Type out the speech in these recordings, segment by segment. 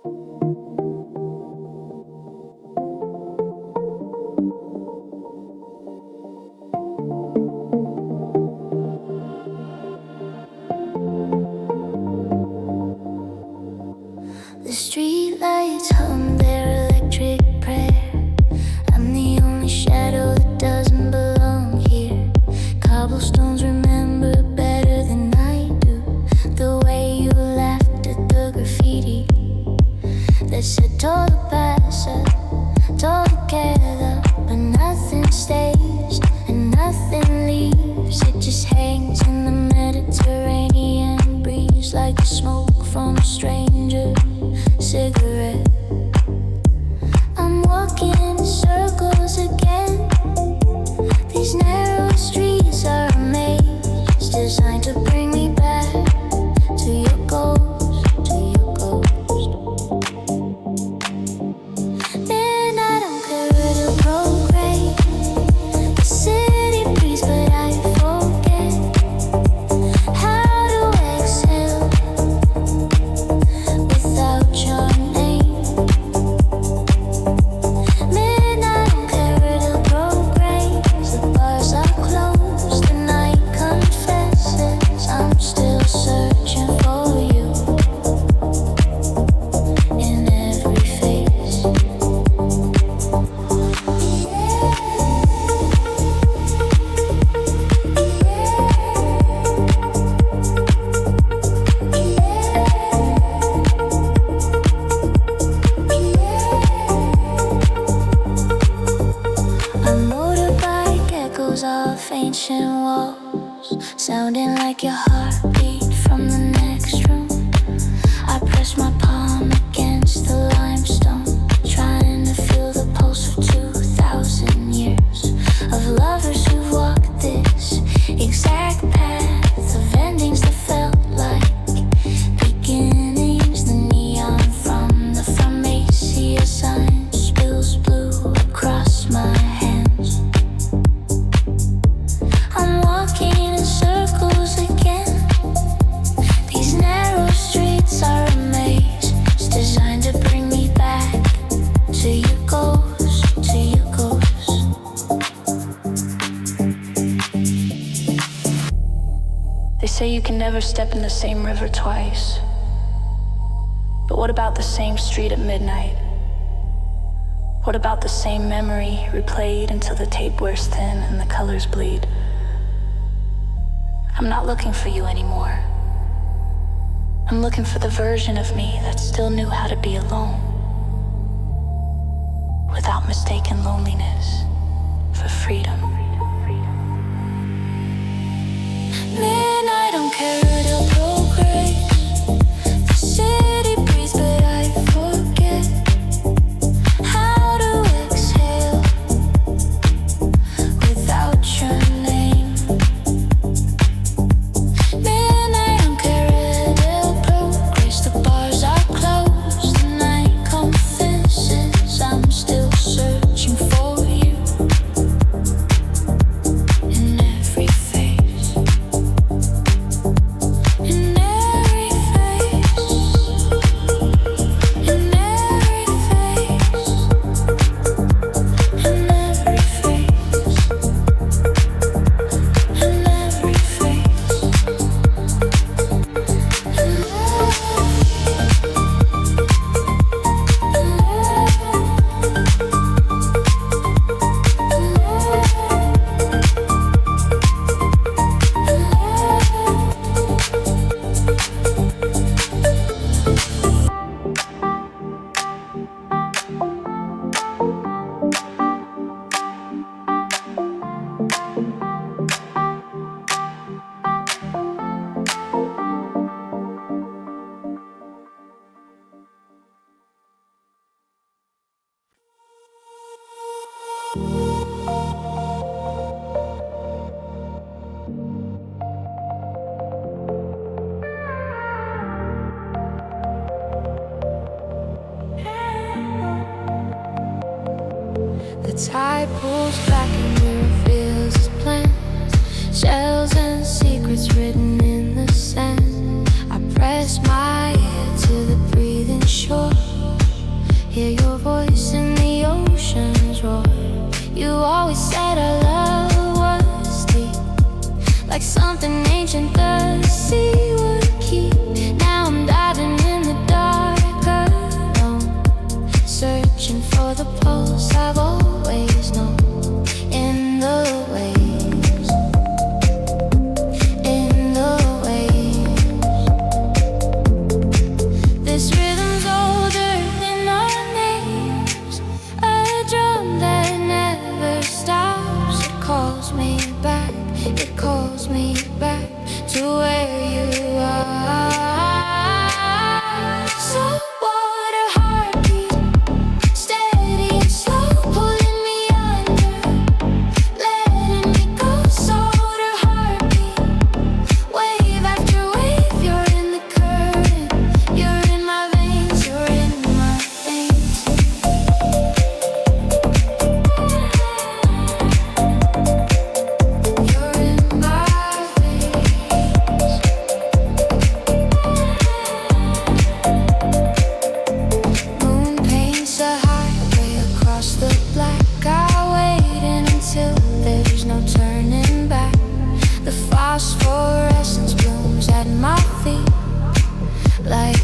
The streetlights hum their electric prayer. I'm the only shadow that doesn't belong here. Cobblestones remember better than I do the way you laughed at the graffiti that said todo pasa, todo queda, but nothing stays and nothing leaves. It just hangs in the Mediterranean breeze like the smoke from a stranger cigarette. I'm walking in circles again. These narrow streets are a maze designed to bring me back to your ghost, to your ghost. Midnight on corridor prograde. The city breathes, but I forget how to exhale without your name. Midnight on corridor progrades. The bars are closed, the night confesses I'm still searching for you in every face. A motorbike echoes off ancient walls, sounding like your heartbeat from the next room. I press my palm against the limestone, trying to feel the pulse of 2,000 years of lovers who've walked this exact path of endings that felt like beginnings. The neon from the pharmacia sign spills blue across my hands. I'm walking in circles again. These narrow streets are a maze. It's designed to bring me back to your ghost, to your ghost. They say you can never step in the same river twice. But what about the same street at midnight? What about the same memory replayed until the tape wears thin and the colors bleed? I'm not looking for you anymore. I'm looking for the version of me that still knew how to be alone without mistaken loneliness for freedom. Midnight on corridor progrades. The city breathes, but I forget how to exhale without your name. Midnight on corridor progrades. The bars are closed, the night confesses I'm still searching for you in every face. In every face, in every face, in every face, in every face. The tide pulls back and reveals his plans, shells and secrets written in the sand. I press my ear to the breathing shore.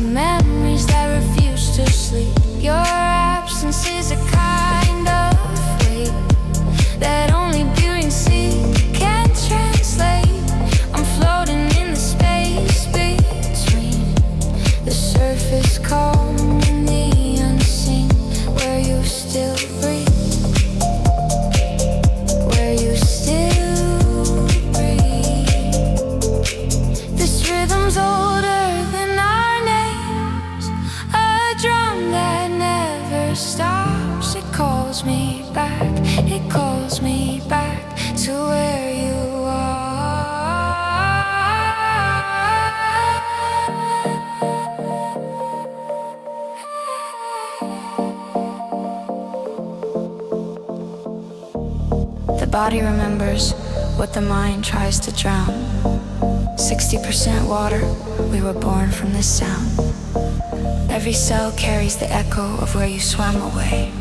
memories that refuse to sleep. Your absence is a kind of weight that only beauty and sea can translate. I'm floating in the space between the surface calm and the unseen, where you still breathe, where you still breathe. This rhythm's older than our names, a drum that never stops. It calls me back, it calls me back to where you are. The body remembers what the mind tries to drown. 60% water, we were born from this sound. Every cell carries the echo of where you swam away,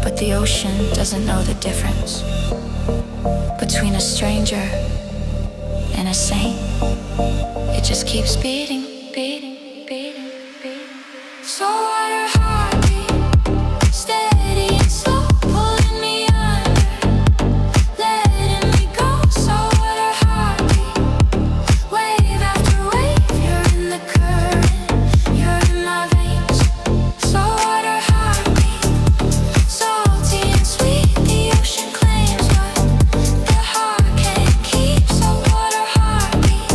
but the ocean doesn't know the difference between a stranger and a saint. It just keeps beating, beating, beating, beating. So what her heartbeat, steady and slow, pulling me under, letting me go. So what her heartbeat, wave after wave, you're in the current, you're in my veins. So what her heartbeat, salty and sweet, the ocean claims what the heart can't keep. So what her heartbeat,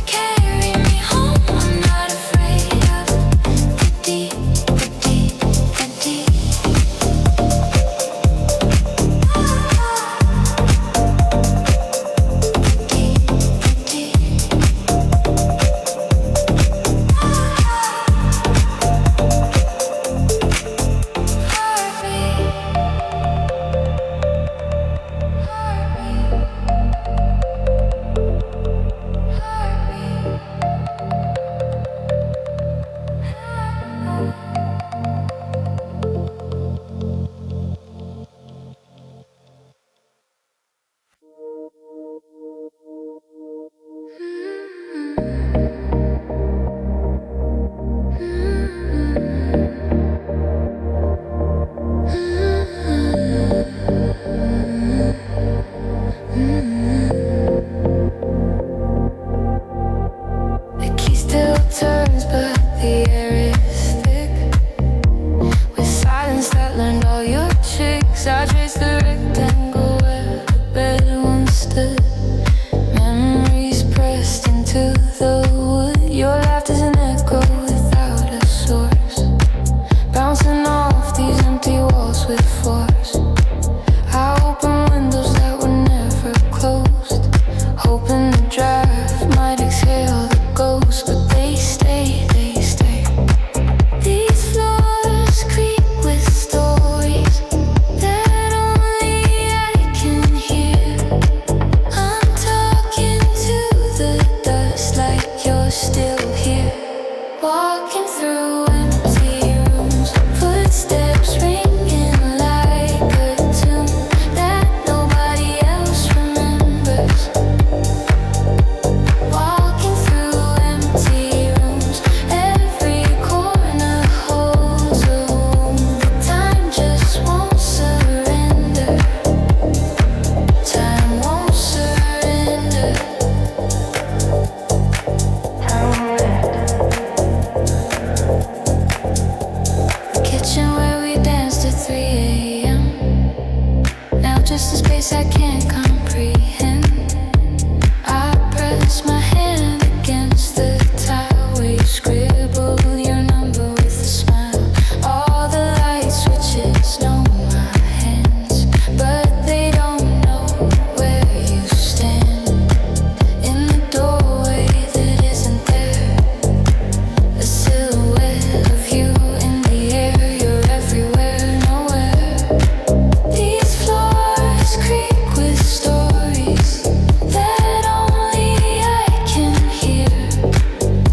carry me home, I'm not afraid of the deep, the deep, the deep. The key still turns, but the air is thick with silence that learned all your tricks. I trace the rectangle where the bed once stood. Memories pressed into the wood. Your laughter's an echo without a source, bouncing off these empty walls with force. I open windows that were never closed, hoping the draft might exhale the ghost, but they stay, they stay. These floors creak with stories that only I can hear. I'm talking to the dust like you're still here. Walking through empty rooms, footsteps ringing like a tune that nobody else remembers. Walking through empty rooms, every corner holds a wound. The time just won't surrender. Time won't surrender. The kitchen where we danced at 3 a.m. Now just a space I can't comprehend. I press my hand against the tile where you scribble your number with a smile. All the light switches know my hands, but they don't know where you stand. In the doorway that isn't there, a silhouette of you in the air. You're everywhere, nowhere. These floors creak with stories that only I can hear.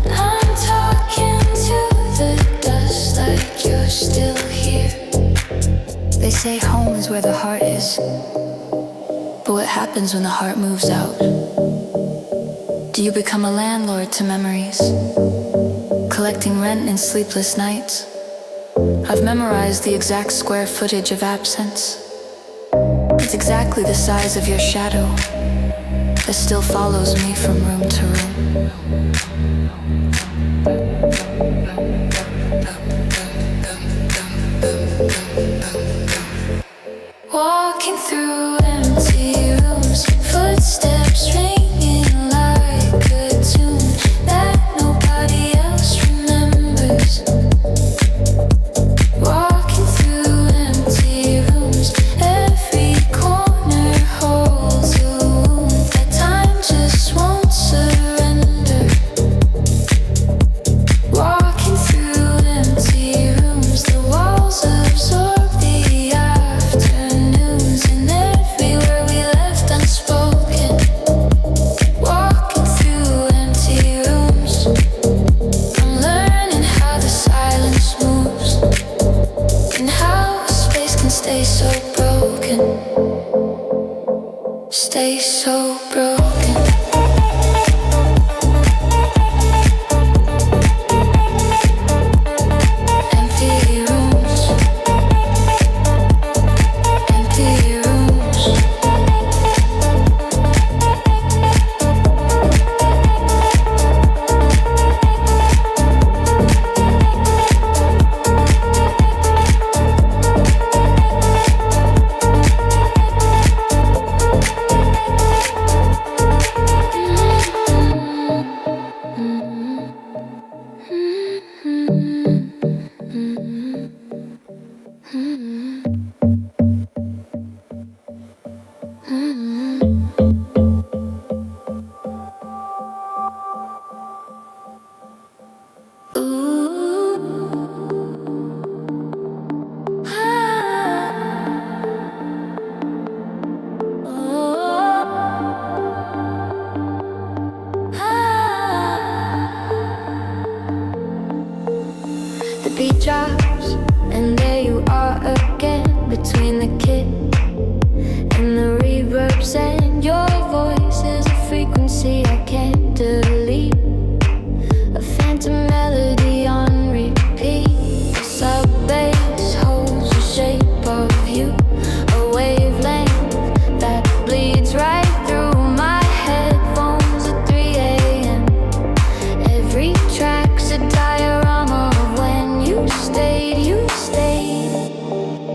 I'm talking to the dust like you're still here. They say home is where the heart is, but what happens when the heart moves out? Do you become a landlord to memories? collecting rent in sleepless nights. I've memorized the exact square footage of absence. It's exactly the size of your shadow that still follows me from room to room. Walking through empty rooms, footsteps ringing like a tune that nobody else remembers. Walking through empty rooms, every corner holds a wound that time just won't surrender. Walking through empty rooms, the walls absorb the afternoons, and everywhere we left unspoken. Walking through empty rooms, I'm learning how the silence moves, and how space can stay so broken, stay so broken. Empty rooms, empty rooms. The beat drops, and there you are again, between the kick and the reverbs, and your voice is a frequency I can't delete, a phantom melody on repeat. The sub bass holds the shape of you, a wavelength that bleeds right through my headphones at 3 a.m. Every track's a diorama of when you stayed, you stayed.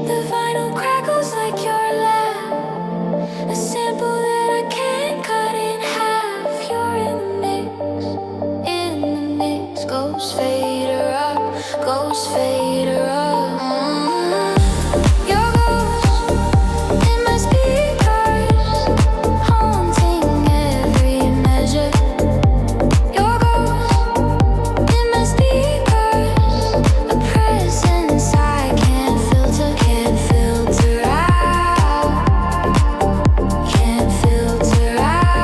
The vinyl crackles like your laugh, a sample that I can't cut in half. You're in the mix, goes fader up, goes fader up. Your ghost in my speakers, haunting every measure. Your ghost in my speakers, a presence I can't filter out, can't filter out.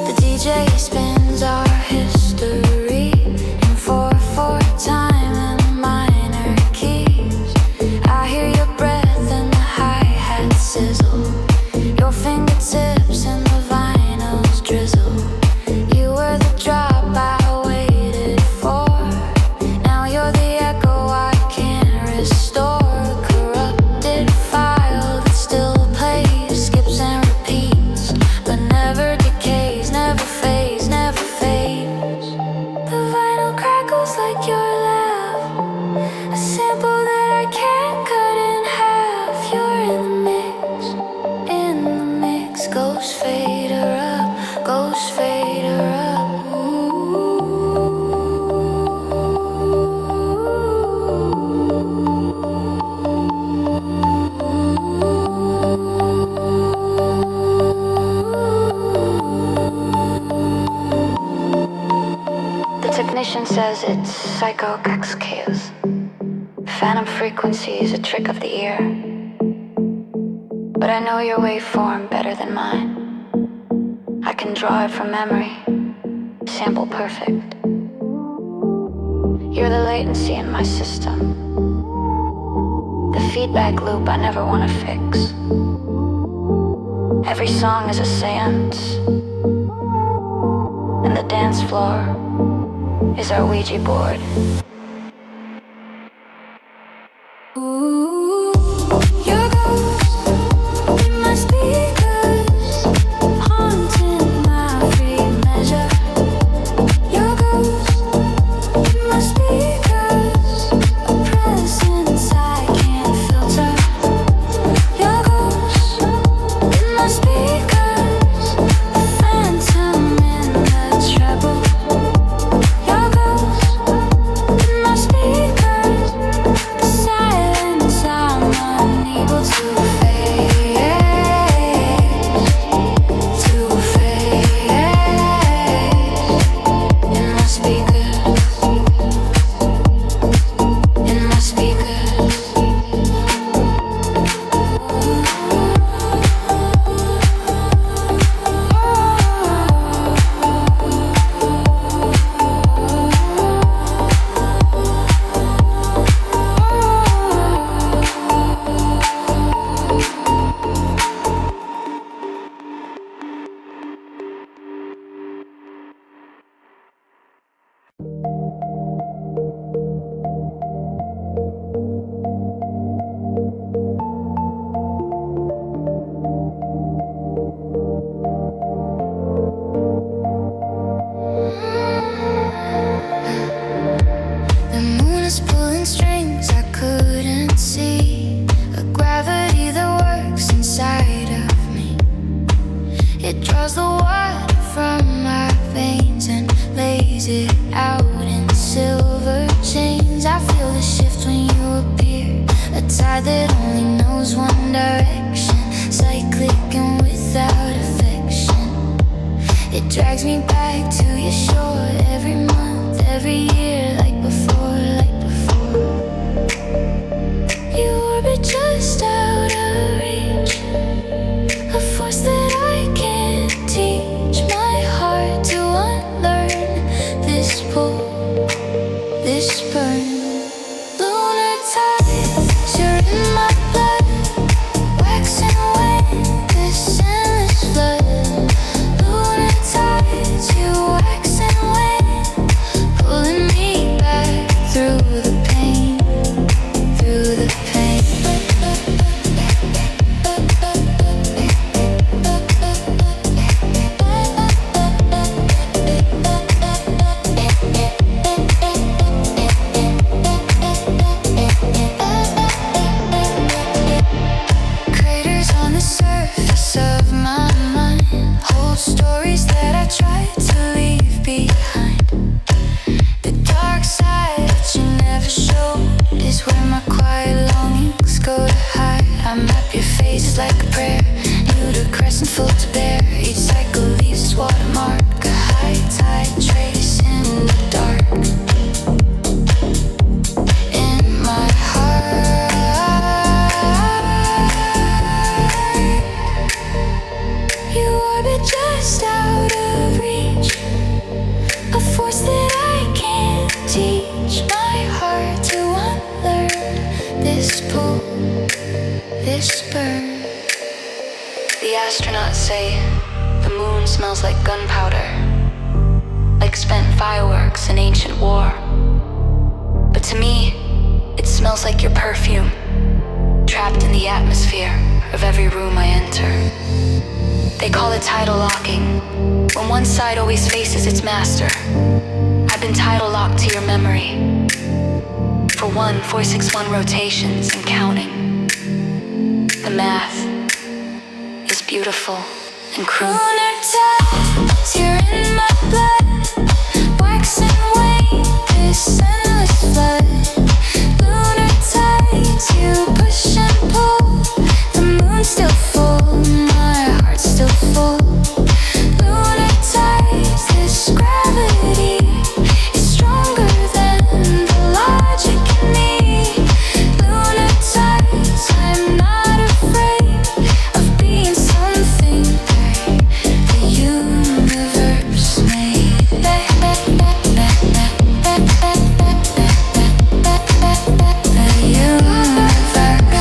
The DJ spins our history in 4/4 time and minor keys. I hear your breath and the hi-hat sizzle, your fingertips and the vinyl's drizzle. You were the drop I waited for, now you're the echo I can't restore. Corrupted file that still plays, skips and repeats, but never decays, never fades, never fades. The vinyl crackles like your laugh, a sample that I can't cut in half. You're in the mix, goes fader up, goes fader up. The technician says it's psychocax chaos. Phantom frequency is a trick of the ear, but I know your waveform better than mine. I can draw it from memory, sample perfect. You're the latency in my system, The feedback loop I never want to fix. Every song is a seance, and the dance floor is our Ouija board. Ooh, your ghost in my speakers, haunting my free measure. Your ghost in my speakers, a presence I can't filter. Your ghost in my speakers, a phantom in the treble. Your ghost in my speakers, the silence I'm unable to face, in my speakers, in my speakers. The moon is pulling strings I couldn't see, a gravity that works inside of me. It draws the water from my veins and lays it out in silver chains. I feel the shift when you appear, a tide that only knows one direction, cyclic and without affection. It drags me back to your shore every month, every year, like before, like before. You orbit just out of reach, a force that I can't teach my heart to unlearn. This pull, this burn. Lunar tides, you're in my blood, waxing wind, this endless flood. Lunar tides, you wax and wane, pulling me back through the pain, through the pain. Craters on the surface of my mind hold stories that I tried to leave behind. The dark side that you never showed is where my quiet longings go to hide. I map your faces like a prayer, new to crescent, full to bear. Each cycle leaves its watermark, a high tide trace in the dark. In my heart, you orbit just out of reach, a force that I can't teach my heart to unlearn. This pull, this burn. The astronauts say the moon smells like gunpowder, like spent fireworks in ancient war. But to me, it smells like your perfume, trapped in the atmosphere of every room I enter. They call it tidal locking, when one side always faces its master. I've been tidal locked to your memory, for 461 rotations and counting. The math is beautiful and cruel. Lunar tides, you're in my blood, waxing wane, this endless flood. Lunar tides, you push and pull, the moon's still full, my heart's still full. Lunar tides, this gravity is stronger than the logic in me. Lunar tides, I'm not afraid of being something great the universe made. The universe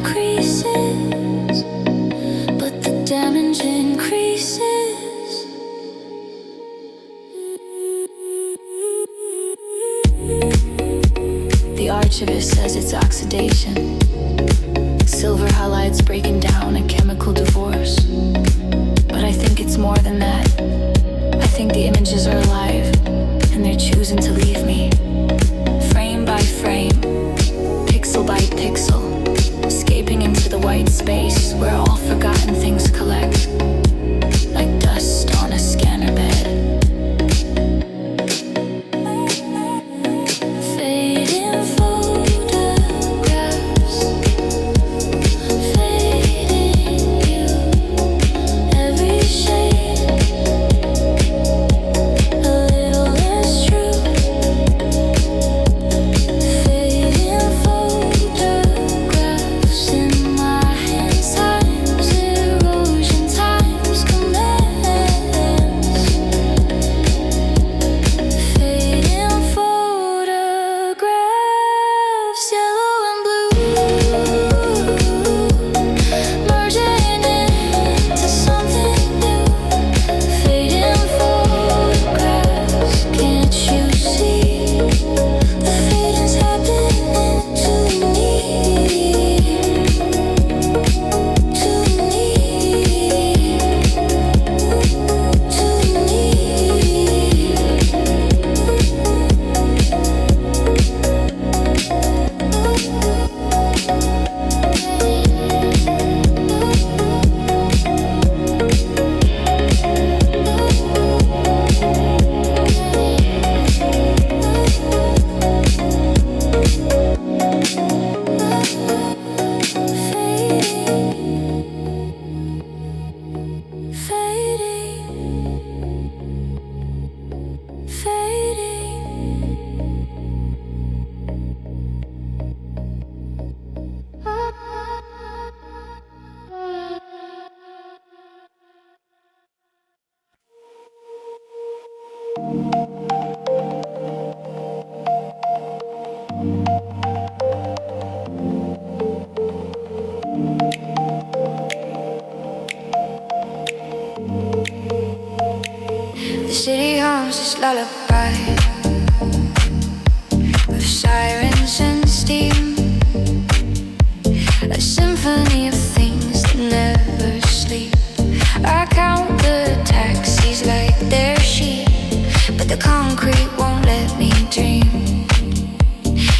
decreases, but the damage increases. The archivist says it's oxidation. Silver halides breaking down, a chemical divorce. But I think it's more than that. I think the images are alive, and they're choosing to leave me. Frame by frame, pixel by pixel, escaping into the white space where all forgotten things collect, like dust on a scanner bed. Fading photographs, fading you, every shade a little less true. Fading photographs in my hands, times erosion, times commands. Fading photographs, yellow and blue, merging into something new. Fading photographs, can't you see the fading's happening to me, to me, to me. The city hums this lullaby of sirens and steam, a symphony of things that never sleep. I count the taxis like they're sheep, but the concrete won't let me dream.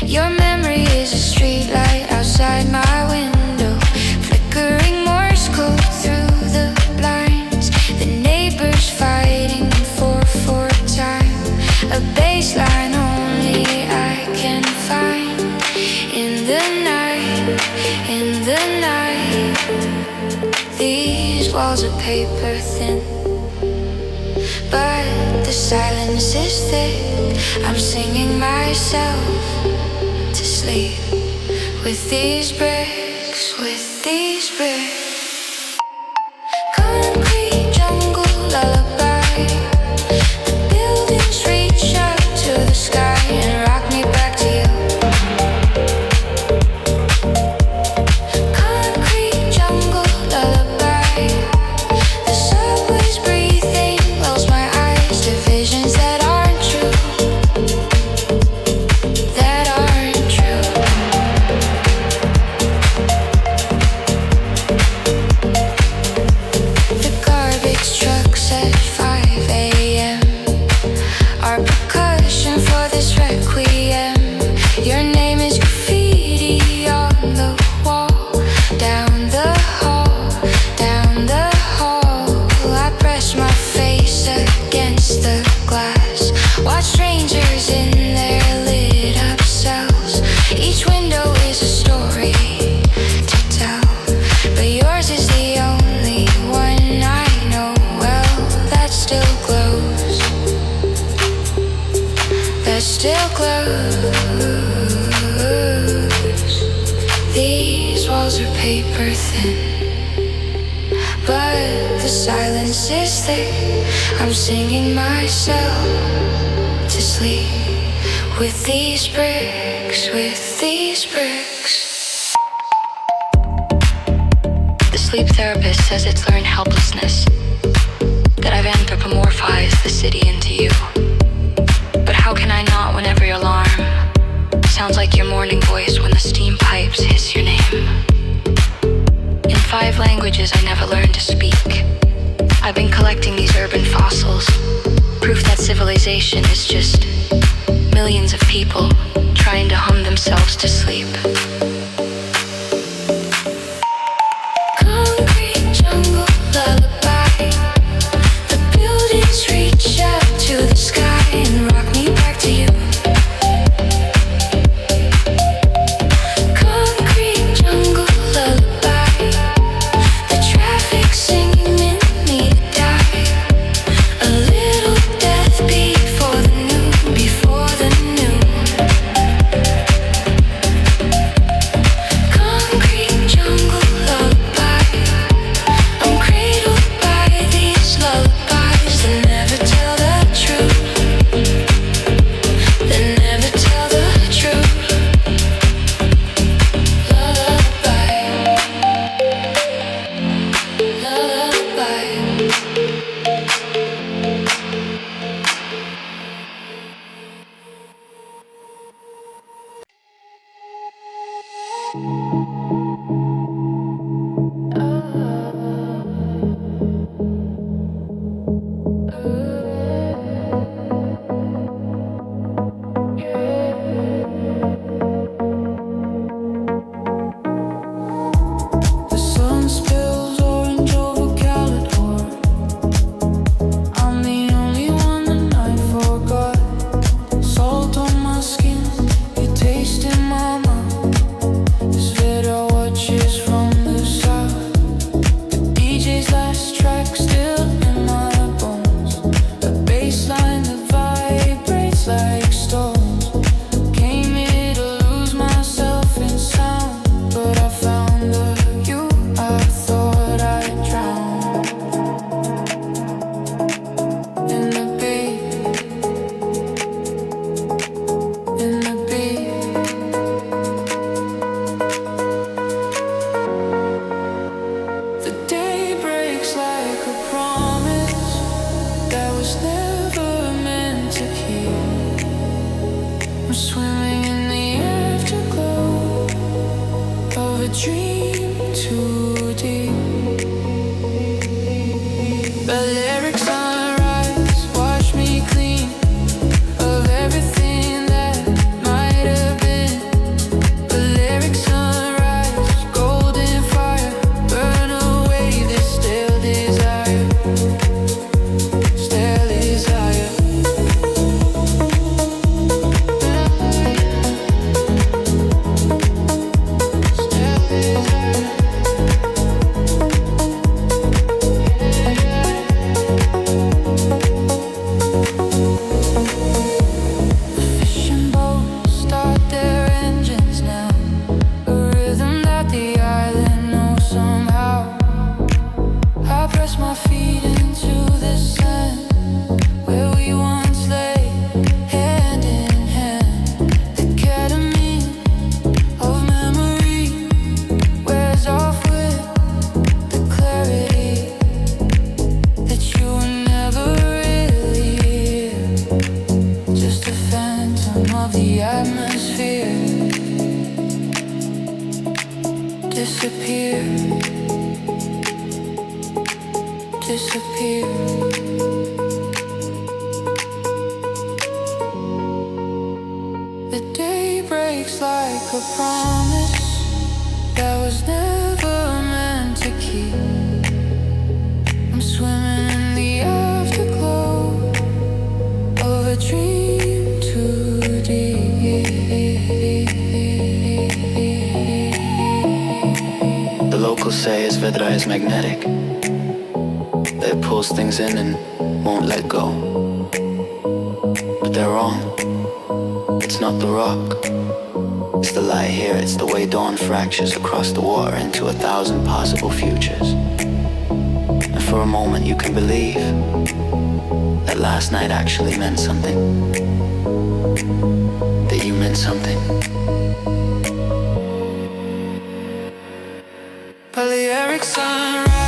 Your memory is a streetlight outside my window, flickering Morse code through the blinds. The neighbors fighting in 4/4 time, a baseline only I can find. In the night, in the night, these walls are paper thin, but the silence is thick. I'm singing myself to sleep with these bricks, with these bricks. Concrete jungle lullaby. The buildings reach up to the sky and rock me back to you. Concrete jungle lullaby. The subways breathing wells my eyes to visions that aren't true, that aren't true. The garbage trucks at 5 a.m. are percussion for this requiem. Your name is graffiti on the wall, down the hall, down the hall. I press my face against the glass, watch strangers in their lit up cells. Each window is a story to tell, but yours is the only one I know well. That still glows, that still glows. These walls are paper thin, but the silence is thick. I'm singing myself to sleep with these bricks, with these bricks. sleep therapist says it's learned helplessness, that I've anthropomorphized the city into you. But how can I not whenever your alarm sounds like your morning voice when the steam pipes hiss your name? In 5 languages I never learned to speak. I've been collecting these urban fossils, proof that civilization is just millions of people trying to hum themselves to sleep. Concrete jungle lullaby. The buildings reach out to the sky and rock me back to you. Concrete jungle lullaby. The traffic singing in me to die. A little death before the noon, before the noon. Concrete jungle lullaby. I'm cradled by these lullabies that never tell the truth. That never tell the truth. Lullaby. Lullaby. The sun spills orange over Calidor. I'm the only one the night forgot. Salt on my skin, you taste in my mouth. This video watches from the south. The DJ's last track still in my bones. A bassline that vibrates like stones. Came here to lose myself in sound, but I found you. I thought I'd drown in the beat, in the beat. The day breaks like a promise that was never meant to keep. I'm swimming in the afterglow of a dream too deep. Balearic sunrise, wash me clean of everything that might have been. Balearic sunrise, golden fire, burn away this stale desire. Stale desire. Stale desire. Fishing boats start their engines now. A rhythm that the island knows somehow. I press my feet into the sand where we once lay hand in hand. The ketamine of memory wears off with the clarity that you were never really here. Just a phantom of the atmosphere. Disappear. Disappear. The day breaks like a promise that was never meant to keep. I'm swimming in the afterglow of a dream too deep. The locals say his vedra is magnetic. It pulls things in and won't let go. But they're wrong. It's not the rock. It's the light here. It's the way dawn fractures across the water into 1,000 possible futures. And for a moment you can believe that last night actually meant something. That you meant something. Balearic sunrise.